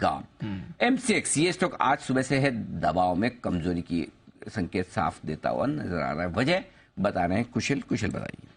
गिरेगा। एमसीएक्स ये स्टॉक आज सुबह से है दबाव में, कमजोरी की संकेत साफ देता हुआ नजर आ रहा है। वजह बता रहे हैं कुशल बताइए।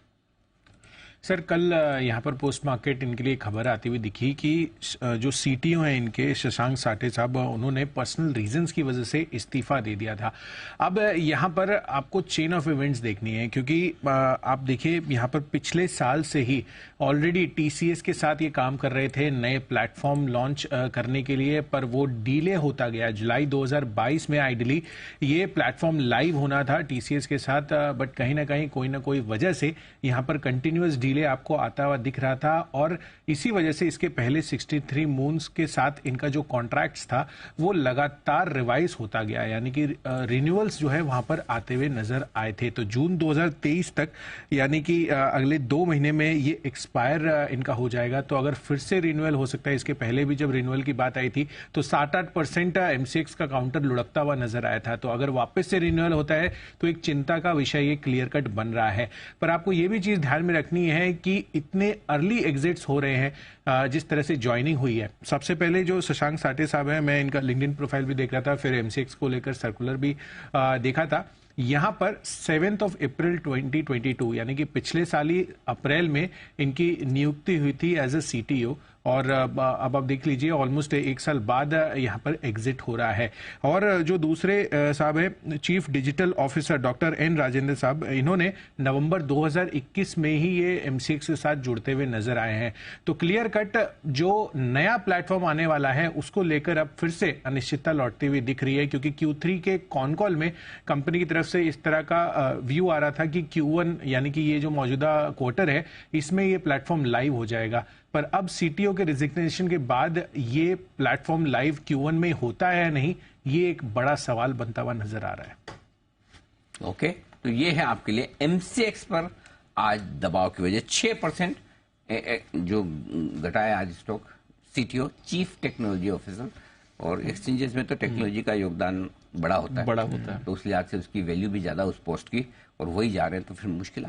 सर, कल यहाँ पर पोस्ट मार्केट इनके लिए खबर आती हुई दिखी कि जो सीटीओ हैं इनके, शशांक साठे साहब, उन्होंने पर्सनल रीजंस की वजह से इस्तीफा दे दिया था। अब यहाँ पर आपको चेन ऑफ इवेंट्स देखनी है, क्योंकि आप देखिए यहाँ पर पिछले साल से ही ऑलरेडी टीसीएस के साथ ये काम कर रहे थे नए प्लेटफॉर्म लॉन्च करने के लिए, पर वो डिले होता गया। जुलाई 2022 में आइडली ये प्लेटफॉर्म लाइव होना था टीसीएस के साथ, बट कहीं ना कहीं कोई ना कोई वजह से यहाँ पर कंटिन्यूअस डिले आपको आता हुआ दिख रहा था। और इसी वजह से इसके पहले 63 मून्स के साथ इनका जो कॉन्ट्रैक्ट्स था वो लगातार रिवाइज होता गया, यानी कि रिन्यूअल्स जो है वहां पर आते हुए नजर आए थे। तो जून 2023 तक, यानी कि अगले 2 महीने में ये एक्सपायर इनका हो जाएगा। तो अगर फिर से रिन्यूअल हो सकता है, इसके पहले भी जब रिन्यूअल की बात आई थी तो 7-8% एमसीएक्स का काउंटर लुढ़कता हुआ नजर आया था। तो अगर वापस से रिन्यूअल होता है तो एक चिंता का विषय ये क्लियर कट बन रहा है। पर आपको ये भी चीज ध्यान में रखनी है कि इतने अर्ली एग्जिट्स हो रहे हैं जिस तरह से ज्वाइनिंग हुई है। सबसे पहले जो शशांक साठे साहब हैं, मैं इनका लिंक्डइन प्रोफाइल भी देख रहा था, फिर एमसीएक्स को लेकर सर्कुलर भी देखा था। यहां पर 7 अप्रैल 2022 यानी कि पिछले साल ही अप्रैल में इनकी नियुक्ति हुई थी एज अ सीटीओ, और अब आप देख लीजिए ऑलमोस्ट 1 साल बाद यहां पर एग्जिट हो रहा है। और जो दूसरे साहब है, chief digital officer doctor N Rajendra साहब, इन्होंने नवंबर 2021 में ही ये एमसीएक्स के साथ जुड़ते हुए नजर आए हैं। तो क्लियर कट जो नया प्लेटफॉर्म आने वाला है उसको लेकर अब फिर से अनिश्चितता लौटती हुई दिख रही है, क्योंकि Q3 के कॉन कॉल में कंपनी की तरफ से इस तरह का व्यू आ रहा था कि Q1 यानी कि ये जो मौजूदा क्वार्टर है इसमें ये प्लेटफॉर्म लाइव हो जाएगा। पर अब सीटीओ के रिजिग्नेशन के बाद ये प्लेटफॉर्म लाइव Q1 में होता है या नहीं, ये एक बड़ा सवाल बनता हुआ नजर आ रहा है। ओके, तो ये है आपके लिए एमसीएक्स पर आज दबाव की वजह। 6% जो घटाया आज stock, CTO chief technology officer, और एक्सचेंजेस में तो टेक्नोलॉजी का योगदान बड़ा होता है, तो उस लिहाज से उसकी वैल्यू भी ज्यादा उस पोस्ट की, और वही जा रहे हैं तो फिर मुश्किल